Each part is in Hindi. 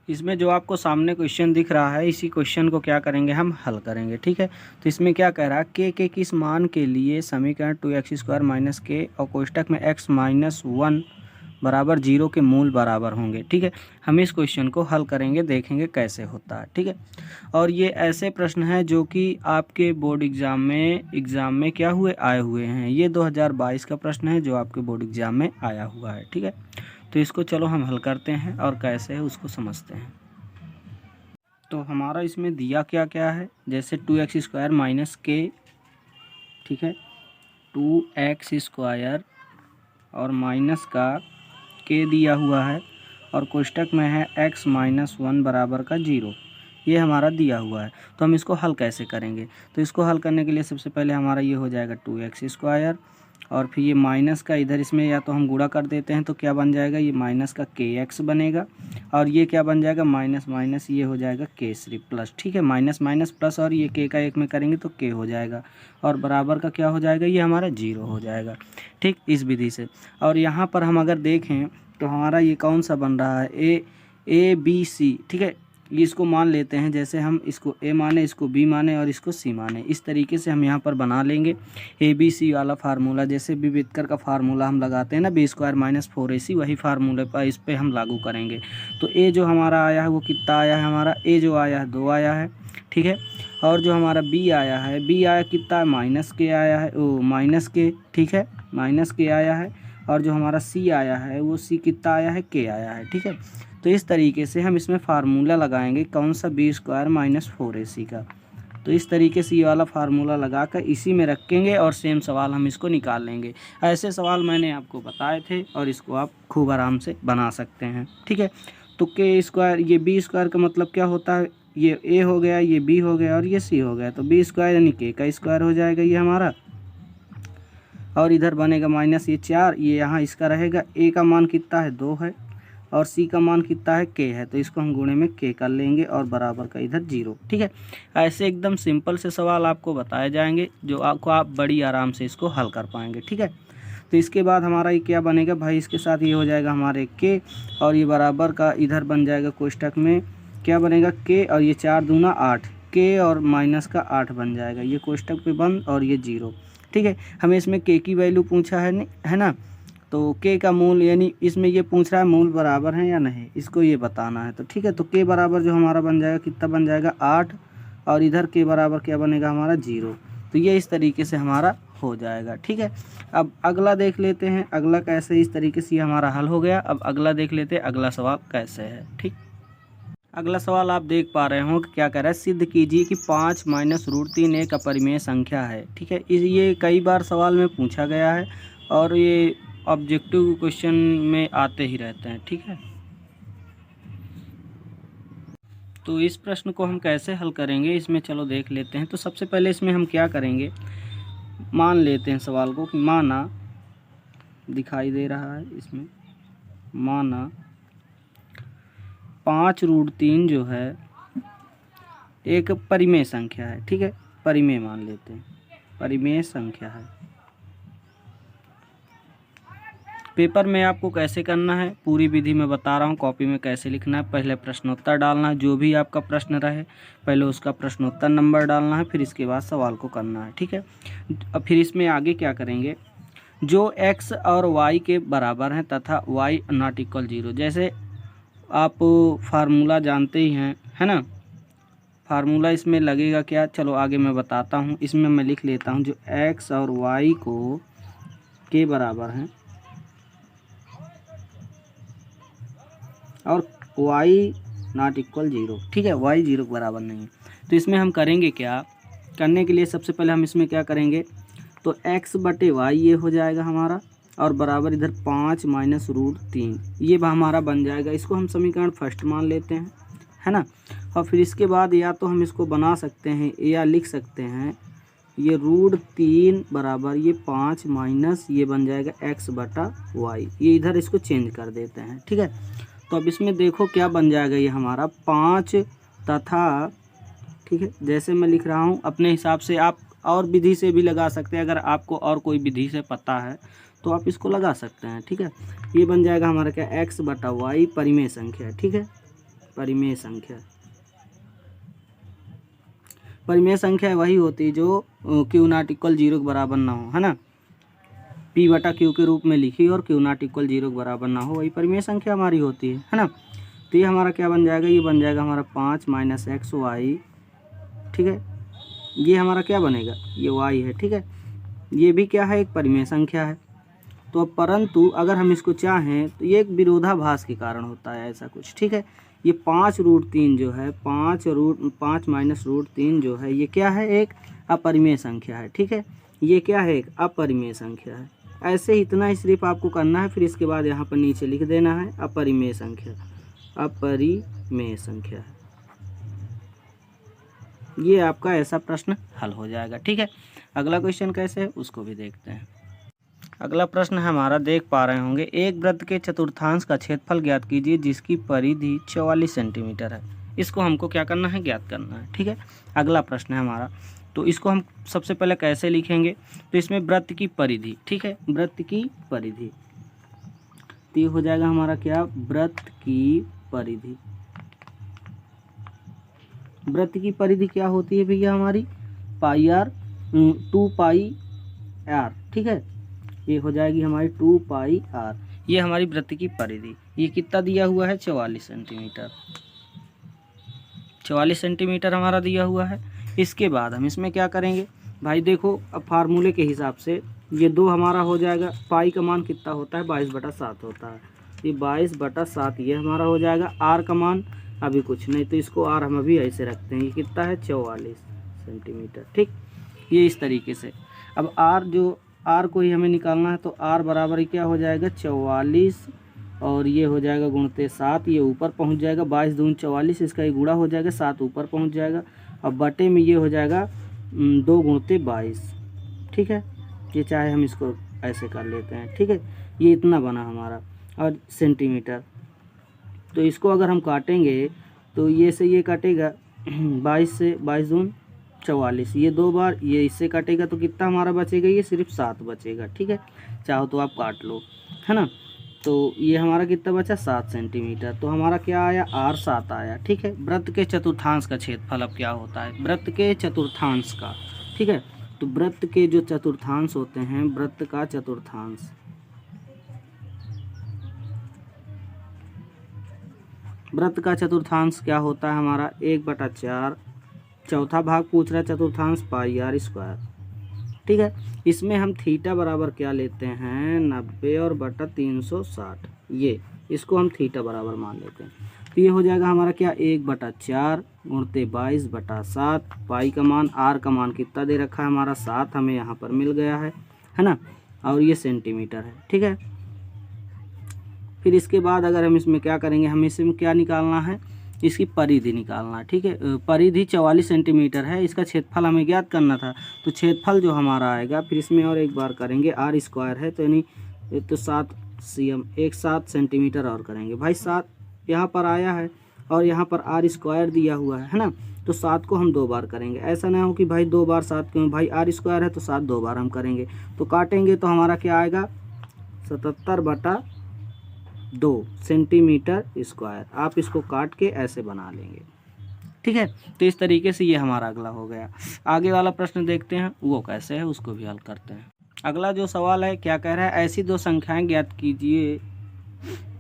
इसमें जो आपको सामने क्वेश्चन दिख रहा है, इसी क्वेश्चन को क्या करेंगे, हम हल करेंगे। ठीक है, तो इसमें क्या कह रहा है, के किस मान के लिए समीकरण 2x² माइनस के और कोष्टक में x माइनस 1 बराबर 0 के मूल बराबर होंगे। ठीक है, हम इस क्वेश्चन को हल करेंगे, देखेंगे कैसे होता है। ठीक है, और ये ऐसे प्रश्न हैं जो कि आपके बोर्ड एग्ज़ाम में क्या आए हुए हैं। ये 2022 का प्रश्न है जो आपके बोर्ड एग्ज़ाम में आया हुआ है। ठीक है, तो इसको चलो हम हल करते हैं और कैसे है उसको समझते हैं। तो हमारा इसमें दिया क्या क्या है, जैसे 2x² माइनस के, ठीक है, 2x² और माइनस का के दिया हुआ है और कोष्टक में है x माइनस 1 बराबर का 0, ये हमारा दिया हुआ है। तो हम इसको हल कैसे करेंगे, तो इसको हल करने के लिए सबसे पहले हमारा ये हो जाएगा 2x² और फिर ये माइनस का इधर इसमें या तो हम गुणा कर देते हैं तो क्या बन जाएगा, ये माइनस का kx बनेगा और ये क्या बन जाएगा, माइनस माइनस ये हो जाएगा k सिर्फ प्लस। ठीक है, माइनस माइनस प्लस और ये k का एक में करेंगे तो k हो जाएगा और बराबर का क्या हो जाएगा, ये हमारा 0 हो जाएगा। ठीक, इस विधि से। और यहाँ पर हम अगर देखें तो हमारा ये कौन सा बन रहा है, ए बी सी। ठीक है, ये इसको मान लेते हैं, जैसे हम इसको ए माने, इसको बी माने और इसको सी माने, इस तरीके से हम यहाँ पर बना लेंगे ए बी सी वाला फार्मूला। जैसे विविधकर का फार्मूला हम लगाते हैं ना, b² माइनस 4ac, वही फार्मूले पर इस पर हम लागू करेंगे। तो ए जो हमारा आया है वो कितना आया है, हमारा ए जो आया है 2 आया है। ठीक है, और जो हमारा बी आया है, बी आया कितना, माइनस के आया है, ओ माइनस के। ठीक है, माइनस के आया है और जो हमारा सी आया है वो सी कितना आया है, के आया है। ठीक है, तो इस तरीके से हम इसमें फार्मूला लगाएंगे, कौन सा, b² माइनस 4ac का। तो इस तरीके से ये वाला फार्मूला लगाकर इसी में रखेंगे और सेम सवाल हम इसको निकाल लेंगे। ऐसे सवाल मैंने आपको बताए थे और इसको आप खूब आराम से बना सकते हैं। ठीक है, तो k², ये b² का मतलब क्या होता है, ये a हो गया, ये b हो गया और ये c हो गया, तो b² यानी k का स्क्वायर हो जाएगा ये हमारा। और इधर बनेगा माइनस ये 4, ये यहाँ इसका रहेगा। a का मान कितना है, 2 है और c का मान कितना है, k है, तो इसको हम गुणे में k कर लेंगे और बराबर का इधर 0। ठीक है, ऐसे एकदम सिंपल से सवाल आपको बताए जाएंगे जो आपको आप बड़ी आराम से इसको हल कर पाएंगे। ठीक है, तो इसके बाद हमारा ये क्या बनेगा भाई, इसके साथ ये हो जाएगा हमारे k और ये बराबर का इधर बन जाएगा कोष्टक में क्या बनेगा, k और ये 4 दूना 8, k और माइनस का 8 बन जाएगा, ये कोष्टक पे बंद और ये 0। ठीक है, हमें इसमें k की वैल्यू पूछा है, नहीं है ना, तो k का मूल, यानी इसमें ये पूछ रहा है मूल बराबर है या नहीं, इसको ये बताना है। तो ठीक है, तो k बराबर जो हमारा बन जाएगा कितना बन जाएगा, 8 और इधर k बराबर क्या बनेगा हमारा, 0। तो ये इस तरीके से हमारा हो जाएगा। ठीक है, अब अगला देख लेते हैं, अगला कैसे, इस तरीके से ये हमारा हल हो गया। अब अगला देख लेते हैं अगला सवाल कैसे है। ठीक, अगला सवाल आप देख पा रहे हो कि क्या कह रहा है, सिद्ध कीजिए कि 5 माइनस √3 एक अपरिमेय संख्या है। ठीक है, ये कई बार सवाल में पूछा गया है और ये ऑब्जेक्टिव क्वेश्चन में आते ही रहते हैं। ठीक है, तो इस प्रश्न को हम कैसे हल करेंगे, इसमें चलो देख लेते हैं। तो सबसे पहले इसमें हम क्या करेंगे, मान लेते हैं सवाल को कि माना, दिखाई दे रहा है इसमें, माना 5√3 जो है एक परिमेय संख्या है। ठीक है, परिमेय मान लेते हैं, परिमेय संख्या है। पेपर में आपको कैसे करना है पूरी विधि में बता रहा हूँ, कॉपी में कैसे लिखना है। पहले प्रश्नोत्तर डालना है, जो भी आपका प्रश्न रहे पहले उसका प्रश्नोत्तर नंबर डालना है, फिर इसके बाद सवाल को करना है। ठीक है, अब फिर इसमें आगे क्या करेंगे, जो x और y के बराबर हैं तथा y नॉट इक्वल 0, जैसे आप फार्मूला जानते ही हैं, है ना, फार्मूला इसमें लगेगा क्या, चलो आगे मैं बताता हूँ। इसमें मैं लिख लेता हूँ, जो x और y को के बराबर हैं और y नॉट इक्वल 0। ठीक है, y 0 के बराबर नहीं है। तो इसमें हम करेंगे क्या, करने के लिए सबसे पहले हम इसमें क्या करेंगे, तो x बटे y ये हो जाएगा हमारा और बराबर इधर 5 माइनस √3 ये हमारा बन जाएगा। इसको हम समीकरण फर्स्ट मान लेते हैं, है ना, और फिर इसके बाद या तो हम इसको बना सकते हैं या लिख सकते हैं, ये √3 बराबर ये 5 माइनस ये बन जाएगा x बटा y, ये इधर इसको चेंज कर देते हैं। ठीक है, तो अब इसमें देखो क्या बन जाएगा, ये हमारा 5 तथा, ठीक है, जैसे मैं लिख रहा हूँ अपने हिसाब से, आप और विधि से भी लगा सकते हैं, अगर आपको और कोई विधि से पता है तो आप इसको लगा सकते हैं। ठीक है, ये बन जाएगा हमारा क्या, x बटा y परिमेय संख्या है। ठीक है, परिमेय संख्या। परिमेय संख्या वही होती है जो क्यू नॉट इक्वल 0 के बराबर ना हो, है ना। पी बटा क्यू के रूप में लिखी और क्यू नॉट इक्वल 0 के बराबर ना हो, वही परिमेय संख्या हमारी होती है ना। तो ये हमारा क्या बन जाएगा, ये बन जाएगा हमारा 5 माइनस एक्स वाई, ठीक है। ये हमारा क्या बनेगा, ये वाई है, ठीक है। ये भी क्या है, एक परिमेय संख्या है। तो परंतु अगर हम इसको चाहें तो ये एक विरोधाभास के कारण होता है ऐसा कुछ, ठीक है। ये 5√3 जो है, 5 माइनस √3 जो है, ये क्या है, एक अपरिमेय संख्या है, ठीक है। ये क्या है, एक अपरिमेय संख्या है। ऐसे ही इतना ही सिर्फ आपको करना है, फिर इसके बाद यहाँ पर नीचे लिख देना है अपरिमेय संख्या, अपरिमेय संख्या है। ये आपका ऐसा प्रश्न हल हो जाएगा, ठीक है। अगला क्वेश्चन कैसे है उसको भी देखते हैं। अगला प्रश्न हमारा देख पा रहे होंगे, एक वृत्त के चतुर्थांश का क्षेत्रफल ज्ञात कीजिए जिसकी परिधि 44 सेंटीमीटर है। इसको हमको क्या करना है, ज्ञात करना है, ठीक है। अगला प्रश्न है हमारा, तो इसको हम सबसे पहले कैसे लिखेंगे, तो इसमें वृत्त की परिधि, ठीक है, वृत्त की परिधि। तो ये हो जाएगा हमारा क्या, वृत्त की परिधि। वृत्त की परिधि क्या होती है भैया, हमारी पाई आर, 2 पाई आर, ठीक है। ये हो जाएगी हमारी 2 पाई आर, ये हमारी वृत्त की परिधि। ये कितना दिया हुआ है, 44 सेंटीमीटर, 44 सेंटीमीटर हमारा दिया हुआ है। इसके बाद हम इसमें क्या करेंगे भाई, देखो अब फार्मूले के हिसाब से ये 2 हमारा हो जाएगा, पाई का मान कितना होता है, 22/7 होता है। ये 22/7 ये हमारा हो जाएगा। आर का मान अभी कुछ नहीं, तो इसको आर हम अभी ऐसे रखते हैं, ये कितना है, 44 सेंटीमीटर, ठीक। ये इस तरीके से। अब आर जो आर को ही हमें निकालना है, तो आर बराबर क्या हो जाएगा, 44, और ये हो जाएगा गुणते 7, ये ऊपर पहुंच जाएगा, 22 दूनी 44, इसका ये गुणा हो जाएगा, 7 ऊपर पहुंच जाएगा। अब बटे में ये हो जाएगा 2 गुणते 22, ठीक है। ये चाहे हम इसको ऐसे कर लेते हैं, ठीक है। ये इतना बना हमारा, और सेंटीमीटर। तो इसको अगर हम काटेंगे तो ये से ये काटेगा 22 से 22 दून 44, ये 2 बार, ये इससे काटेगा तो कितना हमारा बचेगा, ये सिर्फ 7 बचेगा, ठीक है। चाहो तो आप काट लो, है ना। तो ये हमारा कितना बचा, 7 सेंटीमीटर। तो हमारा क्या आया, आर 7 आया, ठीक है। वृत्त के चतुर्थांश का क्षेत्रफल अब क्या होता है, वृत्त के चतुर्थांश का, ठीक है। तो वृत्त के जो चतुर्थांश होते हैं, वृत्त का चतुर्थांश, वृत्त का चतुर्थांश क्या होता है हमारा, 1/4, चौथा भाग पूछ रहा है चतुर्थांश, पाई आर स्क्वायर, ठीक है। इसमें हम थीटा बराबर क्या लेते हैं, 90 और बटा 360, ये इसको हम थीटा बराबर मान लेते हैं। तो ये हो जाएगा हमारा क्या, 1/4 गुणते 22/7, पाई का मान, आर का मान कितना दे रखा है हमारा, 7 हमें यहाँ पर मिल गया है ना, और ये सेंटीमीटर है, ठीक है। फिर इसके बाद अगर हम इसमें क्या करेंगे, हमें इसमें क्या निकालना है, इसकी परिधि निकालना है, ठीक है। परिधि 44 सेंटीमीटर है, इसका क्षेत्रफल हमें ज्ञात करना था। तो क्षेत्रफल जो हमारा आएगा, फिर इसमें और एक बार करेंगे, आर स्क्वायर है तो यानी तो 7 cm, 7 सेंटीमीटर और करेंगे भाई, 7 यहाँ पर आया है और यहाँ पर आर स्क्वायर दिया हुआ है ना। तो 7 को हम 2 बार करेंगे, ऐसा ना हो कि भाई 2 बार 7 क्यों, भाई आर स्क्वायर है तो 7 2 बार हम करेंगे। तो काटेंगे तो हमारा क्या आएगा, 77/2 सेंटीमीटर स्क्वायर। आप इसको काट के ऐसे बना लेंगे, ठीक है। तो इस तरीके से ये हमारा अगला हो गया। आगे वाला प्रश्न देखते हैं वो कैसे है, उसको भी हल करते हैं। अगला जो सवाल है क्या कह रहा है, ऐसी 2 संख्याएं ज्ञात कीजिए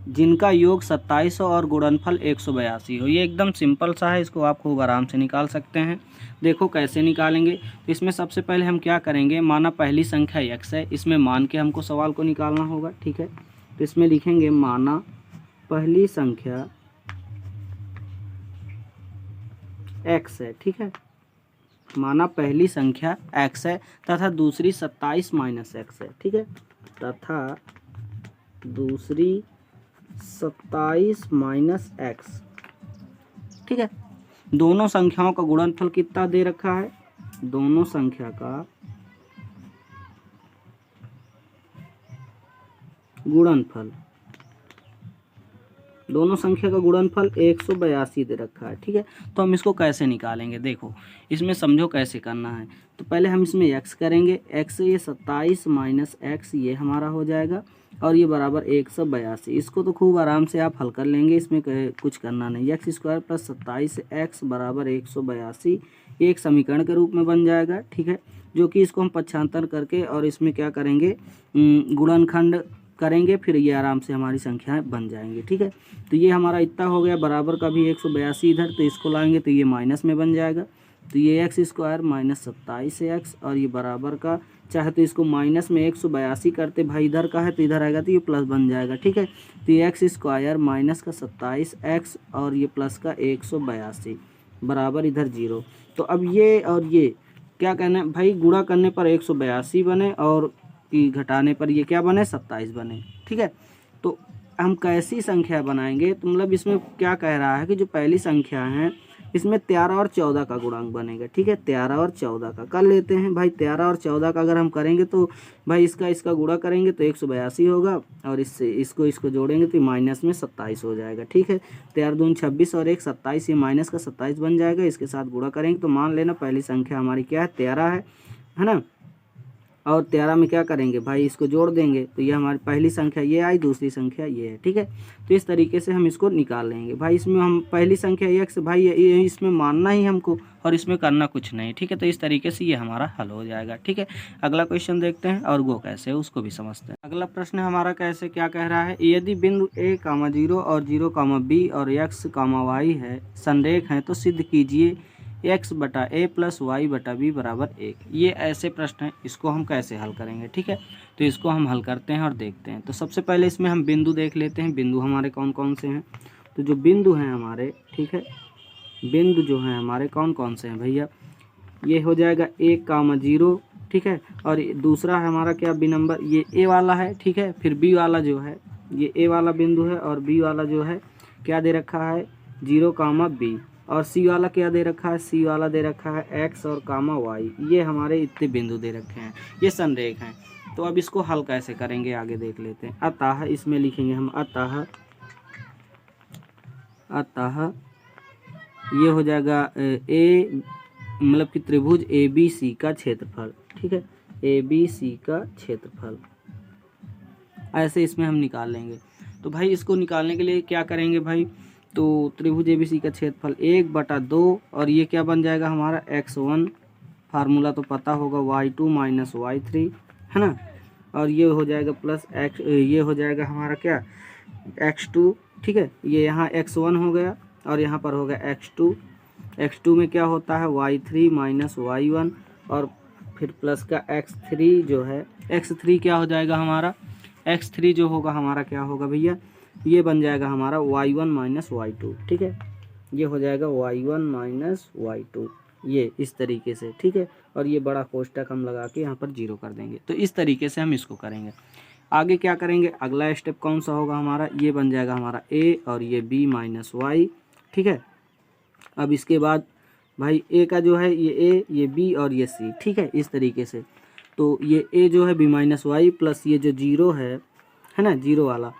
जिनका योग 2700 और गुणनफल 182 हो। ये एकदम सिंपल सा है, इसको आप खूब आराम से निकाल सकते हैं। देखो कैसे निकालेंगे, तो इसमें सबसे पहले हम क्या करेंगे, माना पहली संख्या x है, इसमें मान के हमको सवाल को निकालना होगा, ठीक है। तो इसमें लिखेंगे माना पहली संख्या x है, ठीक है। माना पहली संख्या x है तथा दूसरी 27 - x है, ठीक है। तथा दूसरी 27 - x, ठीक है। दोनों संख्याओं का गुणनफल कितना दे रखा है, दोनों संख्या का गुणनफल दोनों संख्या का गुणनफल 182 दे रखा है। ठीक है, तो हम इसको कैसे निकालेंगे, देखो इसमें समझो कैसे करना है। तो पहले हम इसमें x करेंगे, x ये 27 माइनस x ये हमारा हो जाएगा और ये बराबर 182। इसको तो खूब आराम से आप हल कर लेंगे, इसमें कुछ करना नहीं। एक्स स्क्वायर प्लस 27 x बराबर 182 ये एक समीकरण के रूप में बन जाएगा। ठीक है, जो कि इसको हम पक्षांतर करके और इसमें क्या करेंगे, गुणनखंड करेंगे, फिर ये आराम से हमारी संख्याएं बन जाएंगी। ठीक है, तो ये हमारा इतना हो गया, बराबर का भी 182 इधर, तो इसको लाएंगे तो ये माइनस में बन जाएगा। तो ये एक्स स्क्वायर माइनस 27 एक्स और ये बराबर का, चाहे तो इसको माइनस में 182 करते, भाई इधर का है तो इधर आएगा तो ये प्लस बन जाएगा। ठीक है, तो ये एक्स स्क्वायर माइनस का 27 एक्स और ये प्लस का 182 बराबर इधर 0। तो अब ये और ये क्या कहना है भाई, गुणा करने पर 182 बने और कि घटाने पर ये क्या बने, 27 बने। ठीक है, तो हम कैसी संख्या बनाएंगे, तो मतलब इसमें क्या कह रहा है कि जो पहली संख्या है इसमें 13 और 14 का गुणांक बनेगा। ठीक है, 13 और 14 का कर लेते हैं भाई। 13 और 14 का अगर हम करेंगे तो भाई इसका गुणा करेंगे तो 182 होगा और इससे इसको जोड़ेंगे तो माइनस में 27 हो जाएगा। ठीक है, 13 दूनी 26 और 1 27, ये माइनस का 27 बन जाएगा। इसके साथ गुणा करेंगे तो मान लेना पहली संख्या हमारी क्या है, 13 है ना, और 13 में क्या करेंगे भाई, इसको जोड़ देंगे तो ये हमारी पहली संख्या ये आई, दूसरी संख्या ये है। ठीक है, तो इस तरीके से हम इसको निकाल लेंगे भाई। इसमें हम पहली संख्या x भाई ये इसमें मानना ही हमको और इसमें करना कुछ नहीं। ठीक है, तो इस तरीके से ये हमारा हल हो जाएगा। ठीक है, अगला क्वेश्चन देखते हैं और वो कैसे है उसको भी समझते हैं। अगला प्रश्न हमारा कैसे क्या कह रहा है, यदि बिंदु a, 0 और 0, b और x, y है संरेख हैं तो सिद्ध कीजिए x बटा a प्लस वाई बटा बी बराबर 1। ये ऐसे प्रश्न हैं, इसको हम कैसे हल करेंगे। ठीक है, तो इसको हम हल करते हैं और देखते हैं। तो सबसे पहले इसमें हम बिंदु देख लेते हैं, बिंदु हमारे कौन कौन से हैं। तो जो बिंदु हैं हमारे, ठीक है, बिंदु जो हैं हमारे कौन कौन से हैं भैया, ये हो जाएगा 1, 0। ठीक है, और दूसरा है हमारा क्या, बी नंबर, ये ए वाला है। ठीक है, फिर बी वाला जो है ये ए वाला बिंदु है और बी वाला जो है क्या दे रखा है, 0, बी, और सी वाला क्या दे रखा है, सी वाला दे रखा है एक्स और वाई। ये हमारे इतने बिंदु दे रखे हैं, ये संरेख हैं। तो अब इसको हल कैसे करेंगे आगे देख लेते हैं। अतः इसमें लिखेंगे हम अतः ये हो जाएगा ए, मतलब कि त्रिभुज ए बी सी का क्षेत्रफल। ठीक है, ए बी सी का क्षेत्रफल ऐसे इसमें हम निकाल लेंगे। तो भाई इसको निकालने के लिए क्या करेंगे भाई, तो त्रिभुज एबीसी का क्षेत्रफल 1/2 और ये क्या बन जाएगा हमारा x1, फार्मूला तो पता होगा, y2 माइनस y3 है ना, और ये हो जाएगा प्लस x, ये हो जाएगा हमारा क्या, x2। ठीक है, ये यहाँ x1 हो गया और यहाँ पर हो गया x2। x2 में क्या होता है y3 माइनस y1 और फिर प्लस का x3 जो है, x3 क्या हो जाएगा हमारा, x3 जो होगा हमारा क्या होगा भैया, ये बन जाएगा हमारा y1 माइनस y2। ठीक है, ये हो जाएगा y1 माइनस y2, ये इस तरीके से। ठीक है, और ये बड़ा कोष्टक हम लगा के यहाँ पर 0 कर देंगे। तो इस तरीके से हम इसको करेंगे। आगे क्या करेंगे, अगला स्टेप कौन सा होगा हमारा, ये बन जाएगा हमारा a और ये b माइनस वाई। ठीक है, अब इसके बाद भाई a का जो है ये a, ये b और ये c। ठीक है, इस तरीके से। तो ये a जो है b माइनस वाई प्लस ये जो 0 है ना, 0 वाला,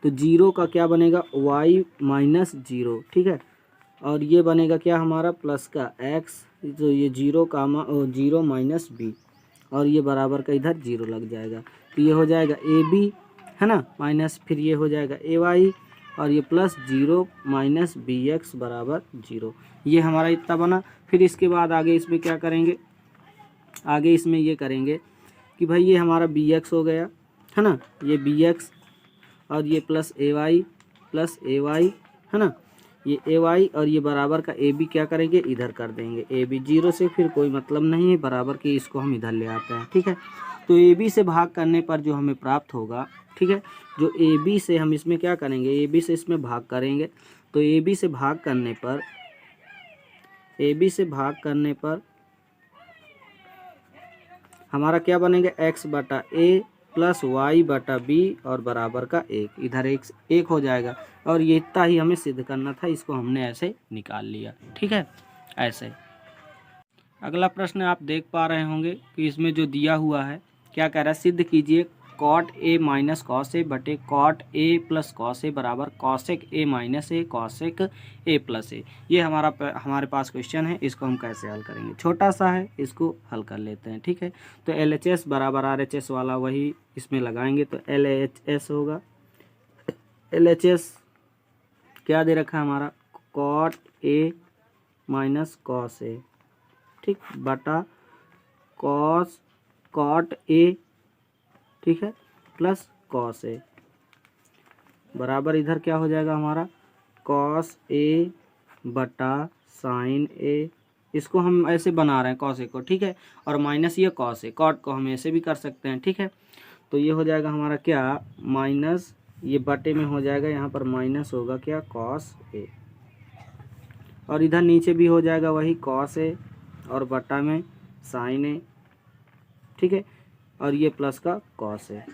तो 0 का क्या बनेगा y माइनस 0। ठीक है, और ये बनेगा क्या हमारा प्लस का x, तो ये 0 माइनस b और ये बराबर का इधर 0 लग जाएगा। तो ये हो जाएगा ए बी है ना, माइनस फिर ये हो जाएगा ए वाई और ये प्लस 0 माइनस बी एक्स बराबर 0। ये हमारा इतना बना। फिर इसके बाद आगे इसमें क्या करेंगे, आगे इसमें ये करेंगे कि भाई ये हमारा बी एक्स हो गया है ना, ये बी एक्स और ये प्लस ए वाई है ना, ये ए वाई और ये बराबर का ए बी क्या करेंगे, इधर कर देंगे। ए बी 0 से फिर कोई मतलब नहीं है, बराबर के इसको हम इधर ले आते हैं। ठीक है, तो ए बी से भाग करने पर जो हमें प्राप्त होगा, ठीक है, जो ए बी से हम इसमें क्या करेंगे, ए बी से इसमें भाग करेंगे। तो ए बी से भाग करने पर हमारा क्या बनेगा, एक्स बटा ए प्लस वाई बटा बी और बराबर का 1, इधर एक हो जाएगा। और ये इतना ही हमें सिद्ध करना था, इसको हमने ऐसे निकाल लिया। ठीक है, ऐसे। अगला प्रश्न आप देख पा रहे होंगे कि इसमें जो दिया हुआ है क्या कह रहा है, सिद्ध कीजिए cot A minus cos A बटे cot A plus cos A बराबर cosec A minus A cosec A plus A. ये हमारे पास क्वेश्चन है, इसको हम कैसे हल करेंगे। छोटा सा है, इसको हल कर लेते हैं, ठीक है। तो LHS बराबर RHS वाला वही इसमें लगाएंगे, तो LHS होगा। LHS क्या दे रखा है हमारा, कॉट ए माइनस कॉस ए, ठीक, बटा कॉट ए, ठीक है, प्लस कॉस ए बराबर इधर क्या हो जाएगा हमारा, कॉस ए बटा साइन ए। इसको हम ऐसे बना रहे हैं कॉस ए को, ठीक है, और माइनस ये कॉस ए, कॉट को हम ऐसे भी कर सकते हैं, ठीक है। तो ये हो जाएगा हमारा क्या, माइनस ये बटे में हो जाएगा, यहाँ पर माइनस होगा क्या, कॉस ए, और इधर नीचे भी हो जाएगा वही कॉस ए और बटा में साइन ए, ठीक है, और ये प्लस का कॉस है,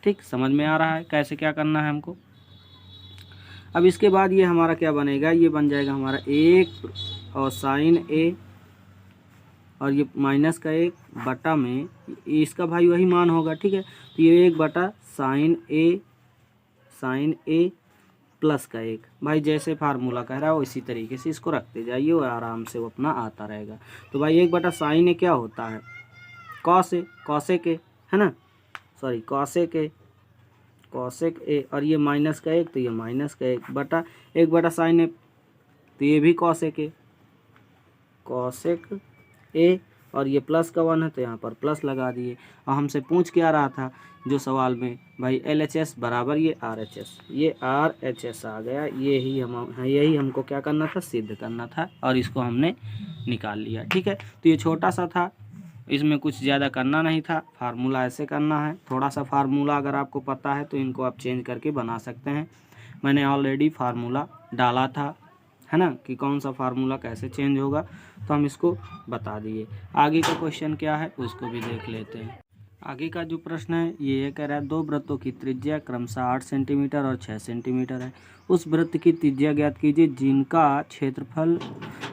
ठीक। समझ में आ रहा है कैसे क्या करना है हमको। अब इसके बाद ये हमारा क्या बनेगा, ये बन जाएगा हमारा 1 और साइन ए और ये माइनस का 1 बटा में इसका भाई वही मान होगा, ठीक है। तो ये 1 बटा साइन ए प्लस का 1, भाई जैसे फार्मूला कह रहा है उसी तरीके से इसको रखते जाइए और आराम से वो अपना आता रहेगा। तो भाई 1 बटा साइन ए क्या होता है, कॉसेक ए, है ना, सॉरी कॉसेक ए, और ये माइनस का 1 तो ये माइनस का 1 बटा 1 बटा साइन ए, तो ये भी कॉसेक ए, और ये प्लस का 1 है तो यहाँ पर प्लस लगा दिए। और हमसे पूछ क्या रहा था जो सवाल में, भाई LHS बराबर ये RHS आ गया, यही हमको क्या करना था, सिद्ध करना था, और इसको हमने निकाल लिया, ठीक है। तो ये छोटा सा था, इसमें कुछ ज़्यादा करना नहीं था, फार्मूला ऐसे करना है। थोड़ा सा फार्मूला अगर आपको पता है तो इनको आप चेंज करके बना सकते हैं। मैंने ऑलरेडी फार्मूला डाला था, है ना, कि कौन सा फार्मूला कैसे चेंज होगा, तो हम इसको बता दिए। आगे का क्वेश्चन क्या है उसको भी देख लेते हैं। आगे का जो प्रश्न है ये कह रहा है 2 वृत्तों की त्रिज्या क्रमशः 8 सेंटीमीटर और 6 सेंटीमीटर है। उस वृत्त की त्रिज्या ज्ञात कीजिए जिनका क्षेत्रफल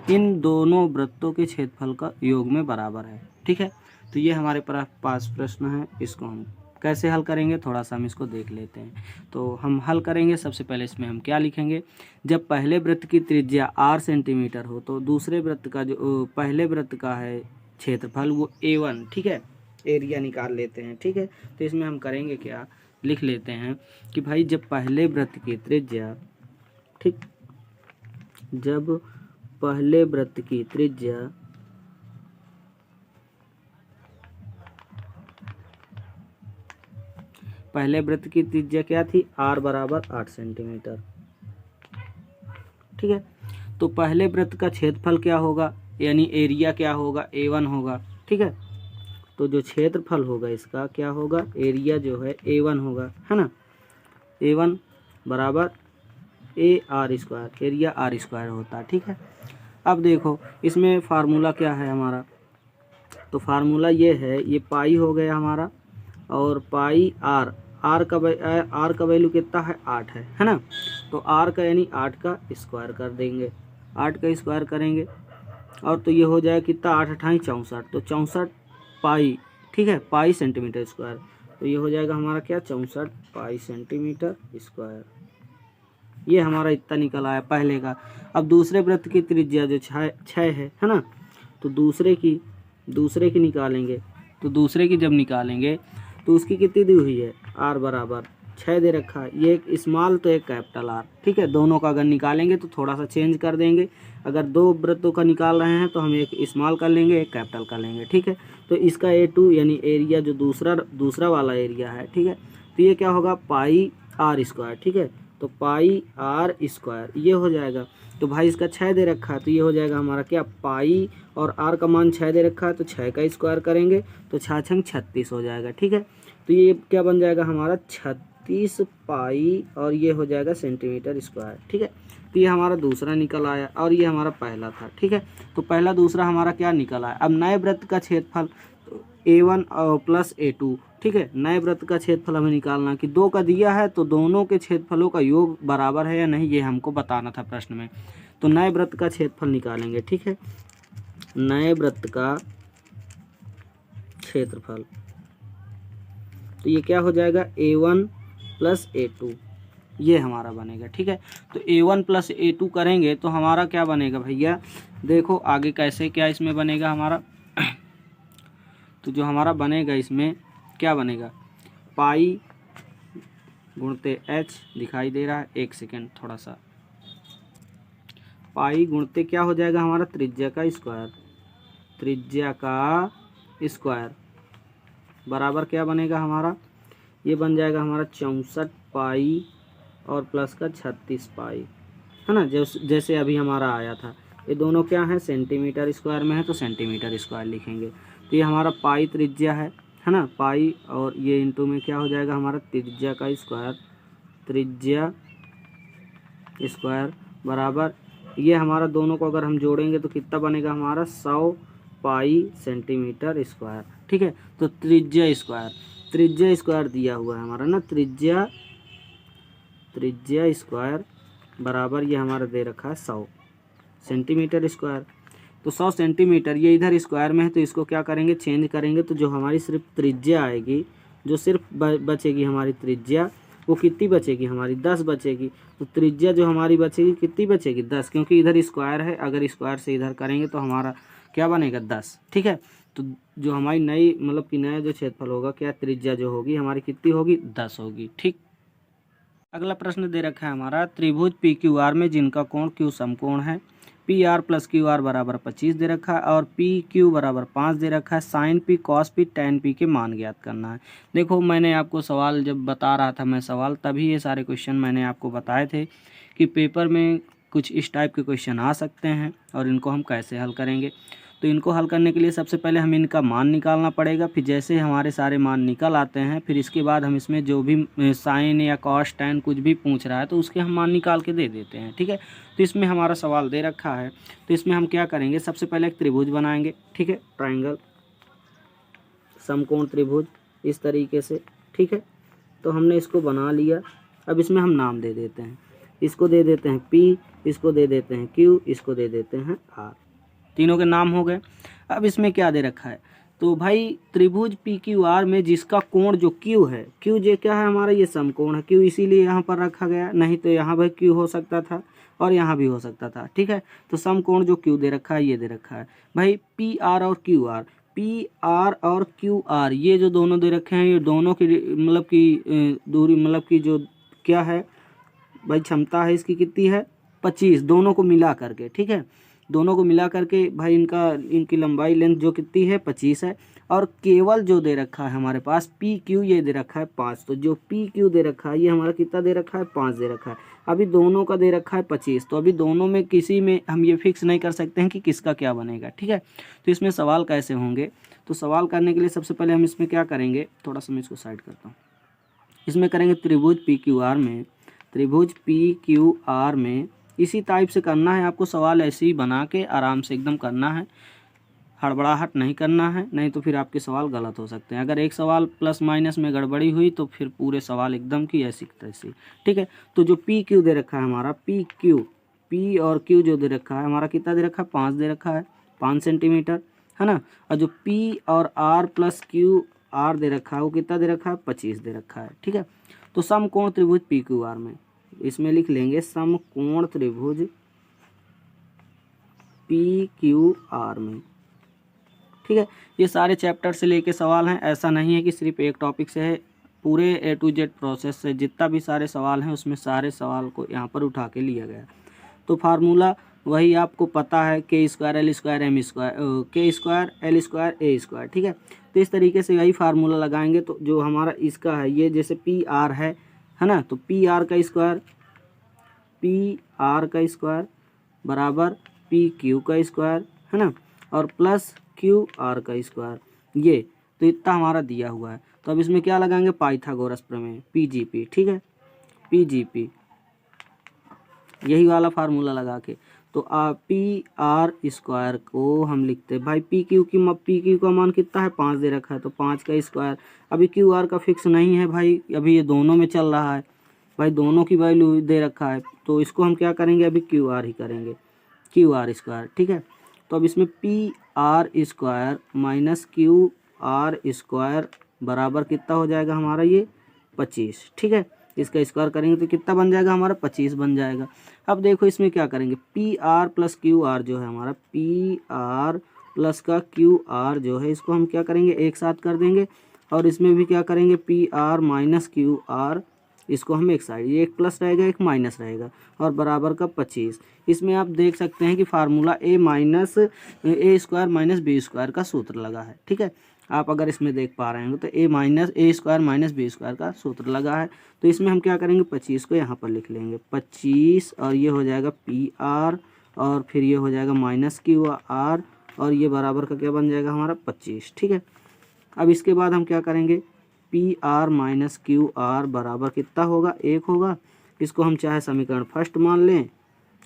इन दोनों वृत्तों के क्षेत्रफल का योग में बराबर है, ठीक है। तो ये हमारे पास प्रश्न है, इसको हम कैसे हल करेंगे थोड़ा सा हम इसको देख लेते हैं। तो हम हल करेंगे, सबसे पहले इसमें हम क्या लिखेंगे, जब पहले वृत्त की त्रिज्या 8 सेंटीमीटर हो तो दूसरे वृत्त का जो पहले वृत्त का है क्षेत्रफल वो A1, ठीक है, एरिया निकाल लेते हैं, ठीक है। तो इसमें हम करेंगे क्या, लिख लेते हैं कि भाई जब पहले वृत्त की त्रिज्या, ठीक, जब पहले वृत्त की त्रिज्या पहले वृत्त की त्रिज्या क्या थी, R बराबर 8 सेंटीमीटर, ठीक है। तो पहले वृत्त का क्षेत्रफल क्या होगा, यानी एरिया क्या होगा, A1 होगा, ठीक है। तो जो क्षेत्रफल होगा इसका क्या होगा, एरिया जो है A1 होगा, है ना, A1 बराबर AR², एरिया R² होता है, ठीक है। अब देखो इसमें फार्मूला क्या है हमारा, तो फार्मूला ये है, ये पाई हो गया हमारा, और पाई आर का वैल्यू कितना है, 8 है ना। तो आर का यानी 8 का स्क्वायर कर देंगे, 8 का स्क्वायर करेंगे, और तो ये हो जाएगा कितना, 8 अठाई 64, तो 64 पाई, ठीक है, पाई सेंटीमीटर स्क्वायर। तो ये हो जाएगा हमारा क्या, 64 पाई सेंटीमीटर स्क्वायर। ये हमारा इतना निकल आया पहले का। अब दूसरे वृत्त की त्रिज्या जो 6 है ना, तो दूसरे की निकालेंगे। तो दूसरे की जब निकालेंगे तो उसकी कितनी दी हुई है, R बराबर 6 दे रखा है, ये एक स्मॉल तो एक कैपिटल R, ठीक है। दोनों का अगर निकालेंगे तो थोड़ा सा चेंज कर देंगे, अगर 2 वृत्तों का निकाल रहे हैं तो हम एक स्मॉल कर लेंगे, एक कैपिटल कर लेंगे, ठीक है। तो इसका A2 यानी एरिया जो दूसरा वाला एरिया है, ठीक है, तो ये क्या होगा, पाई R², ठीक है। तो पाई R² ये हो जाएगा। तो भाई इसका 6 दे रखा है, तो ये हो जाएगा हमारा क्या, पाई और R का मान 6 दे रखा है, तो 6 का स्क्वायर करेंगे तो 6 छंग 36 हो जाएगा, ठीक है। तो ये क्या बन जाएगा हमारा, 36 पाई, और ये हो जाएगा सेंटीमीटर स्क्वायर, ठीक है। तो ये हमारा दूसरा निकल आया, और ये हमारा पहला था, ठीक है। तो पहला दूसरा हमारा क्या निकल आया। अब नए वृत्त का क्षेत्रफल A1 प्लस A2, ठीक है। नए वृत्त का क्षेत्रफल हमें निकालना कि 2 का दिया है तो दोनों के क्षेत्रफलों का योग बराबर है या नहीं, ये हमको बताना था प्रश्न में। तो नए वृत्त का क्षेत्रफल निकालेंगे, ठीक है। नए वृत्त का क्षेत्रफल तो ये क्या हो जाएगा A1 प्लस A2, ये हमारा बनेगा। ठीक है, तो A1 प्लस A2 करेंगे तो हमारा क्या बनेगा भैया, देखो आगे कैसे क्या इसमें बनेगा हमारा। तो जो हमारा बनेगा इसमें क्या बनेगा, पाई गुणते H दिखाई दे रहा है, एक सेकेंड थोड़ा सा, पाई गुणते क्या हो जाएगा हमारा, त्रिज्या का स्क्वायर, त्रिज्या का स्क्वायर बराबर क्या बनेगा हमारा, ये बन जाएगा हमारा 64 पाई और प्लस का 36 पाई, है ना, जैसे अभी हमारा आया था। ये दोनों क्या है, सेंटीमीटर स्क्वायर में है तो सेंटीमीटर स्क्वायर लिखेंगे। तो ये हमारा पाई त्रिज्या है ना, पाई और ये इंटू में क्या हो जाएगा हमारा त्रिज्या का स्क्वायर, त्रिज्या स्क्वायर बराबर ये हमारा दोनों को अगर हम जोड़ेंगे तो कितना बनेगा हमारा 100 पाई सेंटीमीटर स्क्वायर। ठीक है, तो त्रिज्या स्क्वायर, त्रिज्या स्क्वायर दिया हुआ है हमारा ना, त्रिज्या स्क्वायर बराबर ये हमारा दे रखा है 100 सेंटीमीटर स्क्वायर। तो 100 सेंटीमीटर ये इधर स्क्वायर में है तो इसको क्या करेंगे, चेंज करेंगे, तो जो हमारी सिर्फ त्रिज्या आएगी, जो सिर्फ बचेगी हमारी त्रिज्या, वो कितनी बचेगी हमारी 10 बचेगी। तो त्रिज्या जो हमारी बचेगी कितनी बचेगी 10, क्योंकि इधर स्क्वायर है, अगर स्क्वायर से इधर करेंगे तो हमारा क्या बनेगा 10। ठीक है, तो जो हमारी नई मतलब कि नया जो क्षेत्रफल होगा, क्या त्रिज्या जो होगी हमारी कितनी होगी 10 होगी। ठीक, अगला प्रश्न दे रखा है हमारा, त्रिभुज पी क्यू आर में जिनका कोण क्यू समकोण है, P R plus Q are बराबर 25 दे रखा है और पी क्यू बराबर 5 दे रखा है, sine P cos P tan P के मान ज्ञात करना है। देखो मैंने आपको सवाल जब बता रहा था मैं सवाल, तभी ये सारे क्वेश्चन मैंने आपको बताए थे कि पेपर में कुछ इस टाइप के क्वेश्चन आ सकते हैं और इनको हम कैसे हल करेंगे। तो इनको हल करने के लिए सबसे पहले हमें इनका मान निकालना पड़ेगा, फिर जैसे हमारे सारे मान निकल आते हैं फिर इसके बाद हम इसमें जो भी साइन या कॉस टेन कुछ भी पूछ रहा है तो उसके हम मान निकाल के दे देते हैं। ठीक है, तो इसमें हमारा सवाल दे रखा है, तो इसमें हम क्या करेंगे, सबसे पहले एक त्रिभुज बनाएंगे। ठीक है, ट्राइंगल समकोण त्रिभुज इस तरीके से। ठीक है, तो हमने इसको बना लिया। अब इसमें हम नाम दे देते हैं, इसको दे देते हैं P, इसको दे देते हैं Q, इसको दे देते हैं R, तीनों के नाम हो गए। अब इसमें क्या दे रखा है, तो भाई त्रिभुज पी क्यू आर में जिसका कोण जो Q है, Q जो क्या है हमारा ये समकोण है, Q इसीलिए यहाँ पर रखा गया, नहीं तो यहाँ भाई Q हो सकता था और यहाँ भी हो सकता था। ठीक है, तो समकोण जो Q दे रखा है ये दे रखा है भाई पी आर और क्यू आर, पी आर और क्यू आर ये जो दोनों दे रखे हैं, ये दोनों की मतलब की दूरी मतलब की जो क्या है भाई क्षमता है इसकी कितनी है 25, दोनों को मिला करके। ठीक है, दोनों को मिला करके भाई इनकी लंबाई लेंथ जो कितनी है 25 है, और केवल जो दे रखा है हमारे पास पी क्यू ये दे रखा है 5, तो जो पी क्यू दे रखा है ये हमारा कितना दे रखा है 5 दे रखा है। अभी दोनों का दे रखा है 25, तो अभी दोनों में किसी में हम ये फिक्स नहीं कर सकते हैं कि किसका क्या बनेगा। ठीक है, तो इसमें सवाल कैसे होंगे, तो सवाल करने के लिए सबसे पहले हम इसमें क्या करेंगे, थोड़ा सा मैं इसको साइड करता हूँ, इसमें करेंगे त्रिभुज पी क्यू आर में, त्रिभुज पी क्यू आर में इसी टाइप से करना है आपको, सवाल ऐसे ही बना के आराम से एकदम करना है, हड़बड़ाहट नहीं करना है, नहीं तो फिर आपके सवाल गलत हो सकते हैं। अगर एक सवाल प्लस माइनस में गड़बड़ी हुई तो फिर पूरे सवाल एकदम की ऐसी तैसी। ठीक है, तो जो पी क्यू दे रखा है हमारा पी क्यू, पी और क्यू जो दे रखा है हमारा कितना दे रखा है 5 दे रखा है, 5 सेंटीमीटर, है ना, और जो पी और आर प्लस क्यू आर दे रखा है वो कितना दे रखा है 25 दे रखा है। ठीक है, तो समकोण त्रिभुज पी क्यू आर में इसमें लिख लेंगे समकोण त्रिभुज पी क्यू आर में। ठीक है, ये सारे चैप्टर से लेके सवाल हैं, ऐसा नहीं है कि सिर्फ एक टॉपिक से है, पूरे ए टू जेड प्रोसेस से जितना भी सारे सवाल हैं उसमें सारे सवाल को यहाँ पर उठा के लिया गया। तो फार्मूला वही आपको पता है, K square L square M square, K square L square A square. ठीक है, तो इस तरीके से यही फार्मूला लगाएंगे। तो जो हमारा इसका है ये जैसे पी आर है ना, तो पी आर का स्क्वायर, पी आर का स्क्वायर बराबर पी क्यू का स्क्वायर, है ना, और प्लस क्यू आर का स्क्वायर, ये तो इतना हमारा दिया हुआ है। तो अब इसमें क्या लगाएंगे, पाइथागोरस प्रमेय, पीजीपी। ठीक है, पीजीपी यही वाला फार्मूला लगा के, तो पी आर स्क्वायर को हम लिखते हैं भाई पी क्यू का मान कितना है 5 दे रखा है, तो 5 का स्क्वायर। अभी क्यू आर का फिक्स नहीं है भाई, अभी ये दोनों में चल रहा है भाई, दोनों की वैल्यू दे रखा है, तो इसको हम क्या करेंगे अभी क्यू आर ही करेंगे, क्यू आर स्क्वायर। ठीक है, तो अब इसमें P R square minus Q R square बराबर कितना हो जाएगा हमारा ये 25। ठीक है, इसका स्क्वायर करेंगे तो कितना बन जाएगा हमारा 25 बन जाएगा। अब देखो इसमें क्या करेंगे, P R plus Q are जो है हमारा, पी आर प्लस का क्यू आर जो है, इसको हम क्या करेंगे एक साथ कर देंगे। और इसमें भी क्या करेंगे, P R minus Q R, इसको हम एक साइड, ये एक प्लस रहेगा एक माइनस रहेगा, और बराबर का 25। इसमें आप देख सकते हैं कि फार्मूला ए स्क्वायर माइनस बी स्क्वायर का सूत्र लगा है। ठीक है, आप अगर इसमें देख पा रहे हैं तो ए स्क्वायर माइनस बी स्क्वायर का सूत्र लगा है। तो इसमें हम क्या करेंगे, 25 को यहाँ पर लिख लेंगे, 25, और ये हो जाएगा पी आर, और फिर ये हो जाएगा माइनस क्यू आर, और ये बराबर का क्या बन जाएगा हमारा 25। ठीक है, अब इसके बाद हम क्या करेंगे, P R minus Q R बराबर कितना होगा, 1 होगा। इसको हम चाहे समीकरण फर्स्ट मान लें,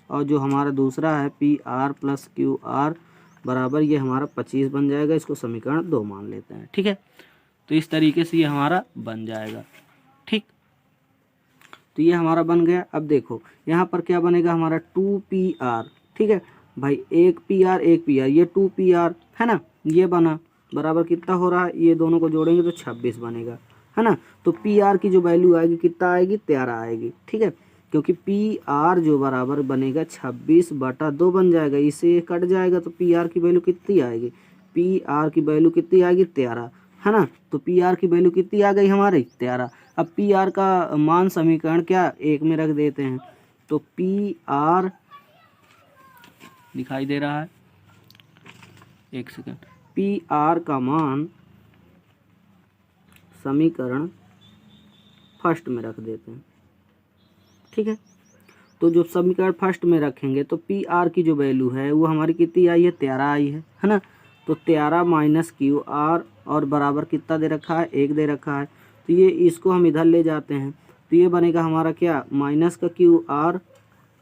और जो हमारा दूसरा है P R plus Q are बराबर ये हमारा 25 बन जाएगा, इसको समीकरण 2 मान लेते हैं। ठीक है, तो इस तरीके से ये हमारा बन जाएगा। ठीक, तो ये हमारा बन गया। अब देखो यहाँ पर क्या बनेगा हमारा 2PR। ठीक है भाई, एक PR ये 2PR है ना, ये बना बराबर कितना हो रहा है, ये दोनों को जोड़ेंगे तो 26 बनेगा, है ना। तो PR की जो वैल्यू आएगी कितना आएगी, 13 आएगी। ठीक है, क्योंकि PR जो बराबर बनेगा 26/2 बन जाएगा, इससे ये कट जाएगा, तो PR की वैल्यू कितनी आएगी, PR की वैल्यू कितनी आएगी 13, है ना। तो PR की वैल्यू कितनी आ गई हमारी 13। अब PR का मान समीकरण क्या 1 में रख देते हैं, तो PR दिखाई दे रहा है, एक सेकंड, PR का मान समीकरण फर्स्ट में रख देते हैं। ठीक है, तो जो समीकरण फर्स्ट में रखेंगे तो PR की जो वैल्यू है वो हमारी कितनी आई है, 13 आई है ना। तो 13 माइनस QR, और बराबर कितना दे रखा है, 1 दे रखा है। तो ये इसको हम इधर ले जाते हैं, तो ये बनेगा हमारा क्या, माइनस का QR,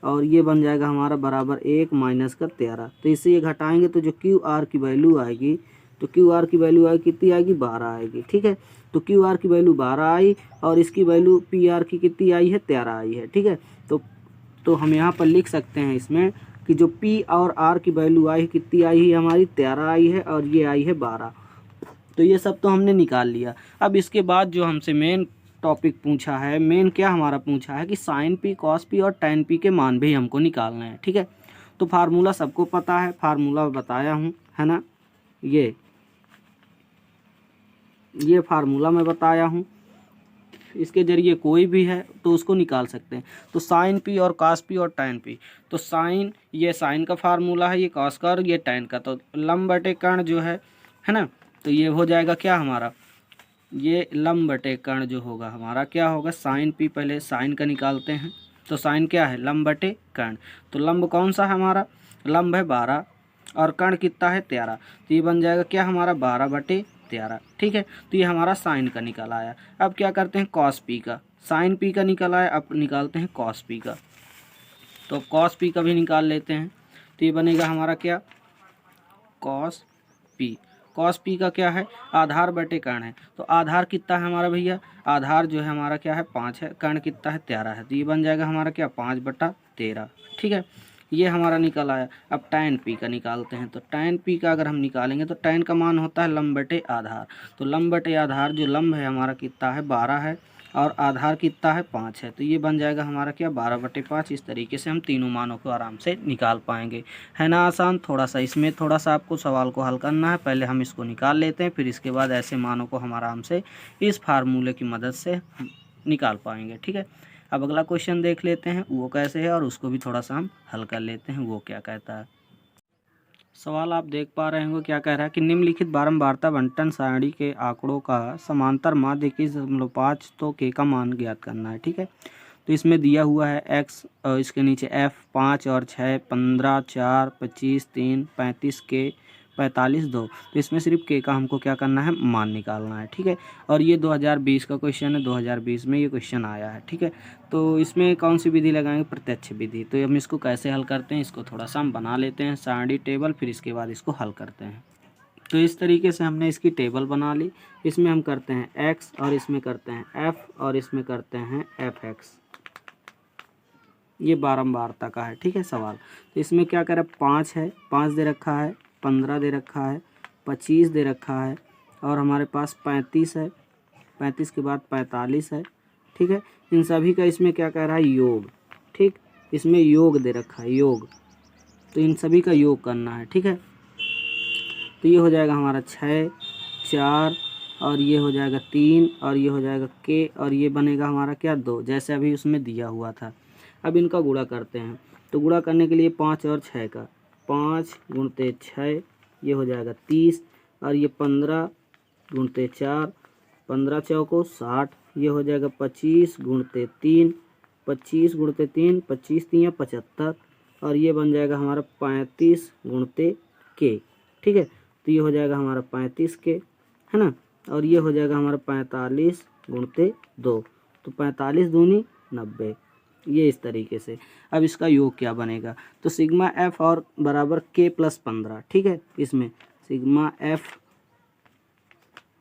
और ये बन जाएगा हमारा बराबर 1 माइनस का 13। तो इससे ये घटाएंगे तो जो QR की वैल्यू आएगी, तो QR की वैल्यू आएगी कितनी आएगी, 12 आएगी। ठीक है, तो QR की वैल्यू 12 आई, और इसकी वैल्यू PR की कितनी आई है, 13 आई है। ठीक है, तो हम यहाँ पर लिख सकते हैं इसमें कि जो P और R की वैल्यू आई है कितनी आई है हमारी, 13 आई है, और ये आई है 12। तो ये सब तो हमने निकाल लिया। अब इसके बाद जो हमसे मेन टॉपिक पूछा है, मेन क्या हमारा पूछा है कि साइन P, कॉस P और tan P के मान भी हमको निकालना है। ठीक है, तो फार्मूला सबको पता है, फार्मूला बताया हूँ, है ना। ये फार्मूला मैं बताया हूँ, इसके जरिए कोई भी है तो उसको निकाल सकते हैं। तो साइन P और cos P और tan P, तो साइन, ये साइन का फार्मूला है, ये cos का, और ये tan का। तो लंब बटे कर्ण जो है ना, तो ये हो जाएगा क्या हमारा, ये लंब बटे कर्ण जो होगा हमारा क्या होगा, साइन P, पहले साइन का निकालते हैं। तो साइन क्या है, लंब बटे कर्ण। तो लंब कौन सा है हमारा, लंब है 12, और कर्ण कितना है 13। तो ये बन जाएगा क्या हमारा 12/13। ठीक है, तो ये हमारा साइन का निकल आया। अब क्या करते हैं, cos P का, साइन P का निकल आया, अब निकालते हैं cos P का। तो cos P का भी निकाल लेते हैं, तो ये बनेगा हमारा क्या, cos P। cos P का क्या है, आधार बटे कर्ण है। तो आधार कितना है हमारा भैया, आधार जो है हमारा क्या है 5 है, कर्ण कितना है 13 है। तो ये बन जाएगा हमारा क्या 5/13। ठीक है, ये हमारा निकल आया। अब tan P का निकालते हैं, तो tan P का अगर हम निकालेंगे तो tan का मान होता है लंब बटे आधार। तो लंब बटे आधार, जो लंब है हमारा कितना है 12 है, और आधार कितना है 5 है। तो ये बन जाएगा हमारा क्या 12/5। इस तरीके से हम तीनों मानों को आराम से निकाल पाएंगे, है ना आसान। थोड़ा सा इसमें थोड़ा सा आपको सवाल को हल करना है, पहले हम इसको निकाल लेते हैं, फिर इसके बाद ऐसे मानों को हम आराम से इस फार्मूले की मदद से निकाल पाएंगे। ठीक है, अब अगला क्वेश्चन देख लेते हैं वो कैसे है, और उसको भी थोड़ा सा हम हल कर लेते हैं, वो क्या कहता है। सवाल आप देख पा रहे होंगे क्या कह रहा है कि निम्नलिखित बारंबारता बंटन सारणी के आंकड़ों का समांतर माध्य 21.5 तो के का मान ज्ञात करना है। ठीक है, तो इसमें दिया हुआ है x, और इसके नीचे f 5 और 6, 15, 4, 25, 3, 35 के, 45, 2। तो इसमें सिर्फ के का हमको क्या करना है, मान निकालना है। ठीक है, और ये 2020 का क्वेश्चन है, 2020 में ये क्वेश्चन आया है। ठीक है, तो इसमें कौन सी विधि लगाएंगे, प्रत्यक्ष विधि। तो हम इसको कैसे हल करते हैं, इसको थोड़ा सा हम बना लेते हैं सारणी टेबल, फिर इसके बाद इसको हल करते हैं। तो इस तरीके से हमने इसकी टेबल बना ली। इसमें हम करते हैं x, और इसमें करते हैं f, और इसमें करते हैं fx। ये बारंबारता का है। ठीक है सवाल, तो इसमें क्या करें, 5 है, 5 दे रखा है, 15 दे रखा है, 25 दे रखा है, और हमारे पास 35 है, 35 के बाद 45 है, ठीक है। इन सभी का इसमें क्या कह रहा है, योग, ठीक, इसमें योग दे रखा है, योग, तो इन सभी का योग करना है, ठीक है। तो ये हो जाएगा हमारा 6, 4 और ये हो जाएगा 3 और ये हो जाएगा के और ये बनेगा हमारा क्या 2, जैसे अभी उसमें दिया हुआ था। अब इनका गुणा करते हैं, तो गुणा करने के लिए 5 और 6 का 5 गुणते 6 ये हो जाएगा 30 और ये 15 गुणते 4 15 चौको 60 ये हो जाएगा 25 गुणते 3 25 गुणते 3 25 3 75 और ये बन जाएगा हमारा 35 गुणते के, ठीक है। तो ये हो जाएगा हमारा 35 के, है ना, और ये हो जाएगा हमारा 45 गुणते 2, तो 45 दूनी 90, ये इस तरीके से। अब इसका योग क्या बनेगा, तो सिग्मा एफ और बराबर के प्लस 15, ठीक है। इसमें सिग्मा एफ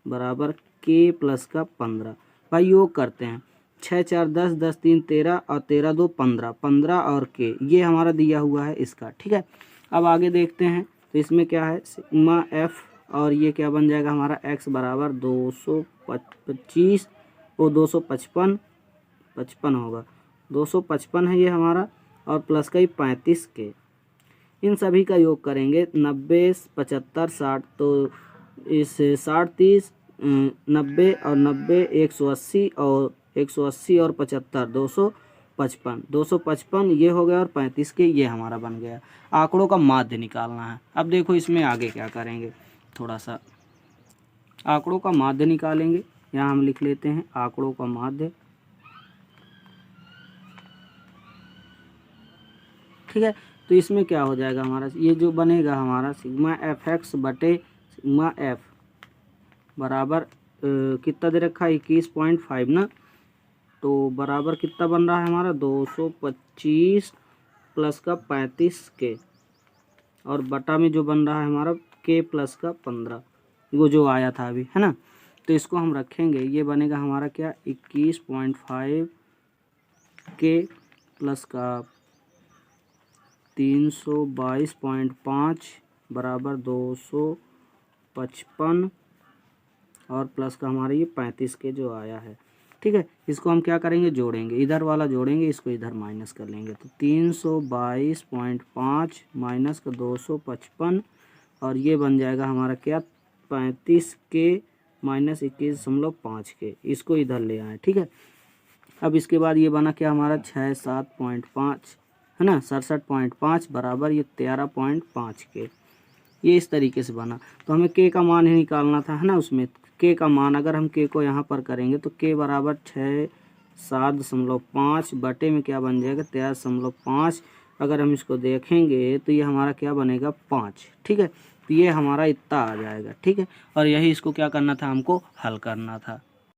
बराबर के प्लस का 15, भाई योग करते हैं, 6 4 10 10 3 13 और 13 2 15 15 और के, ये हमारा दिया हुआ है इसका, ठीक है। अब आगे देखते हैं, तो इसमें क्या है, सिग्मा एफ और ये क्या बन जाएगा हमारा एक्स बराबर 225 वो 255 55 होगा, 255 है ये हमारा, और प्लस का ही 35 के। इन सभी का योग करेंगे 90 75 60, तो इस 60 30 90 और 90 180 और 180 और 75 255 ये हो गया और 35 के ये हमारा बन गया। आंकड़ों का माध्य निकालना है। अब देखो इसमें आगे क्या करेंगे, थोड़ा सा आंकड़ों का माध्य निकालेंगे। यहाँ हम लिख लेते हैं आंकड़ों का माध्य, ठीक है। तो इसमें क्या हो जाएगा हमारा, ये जो बनेगा हमारा सिग्मा एफ एक्स बटे सिग्मा एफ बराबर कितना दे रखा है 21.5 ना, तो बराबर कितना बन रहा है हमारा 225 प्लस का 35 के, और बटा में जो बन रहा है हमारा के प्लस का 15, वो जो आया था अभी, है ना। तो इसको हम रखेंगे, ये बनेगा हमारा क्या 21.5 के प्लस का 322.5 बराबर 255 और प्लस का हमारा ये 35 के जो आया है, ठीक है। इसको हम क्या करेंगे, जोड़ेंगे, इधर वाला जोड़ेंगे, इसको इधर माइनस कर लेंगे, तो 322.5 माइनस का 255 और ये बन जाएगा हमारा क्या 35 के माइनस 21.5 के, इसको इधर ले आए, ठीक है। अब इसके बाद ये बना क्या हमारा 67.5 है ना, 67.5 बराबर ये 13.5 के, ये इस तरीके से बना। तो हमें के का मान ही निकालना था, है ना। उसमें के का मान अगर हम के को यहाँ पर करेंगे तो के बराबर 67.5 बटे में क्या बन जाएगा 13.5। अगर हम इसको देखेंगे तो ये हमारा क्या बनेगा 5, ठीक है। तो ये हमारा इतना आ जाएगा, ठीक है। और यही इसको क्या करना था, हमको हल करना था।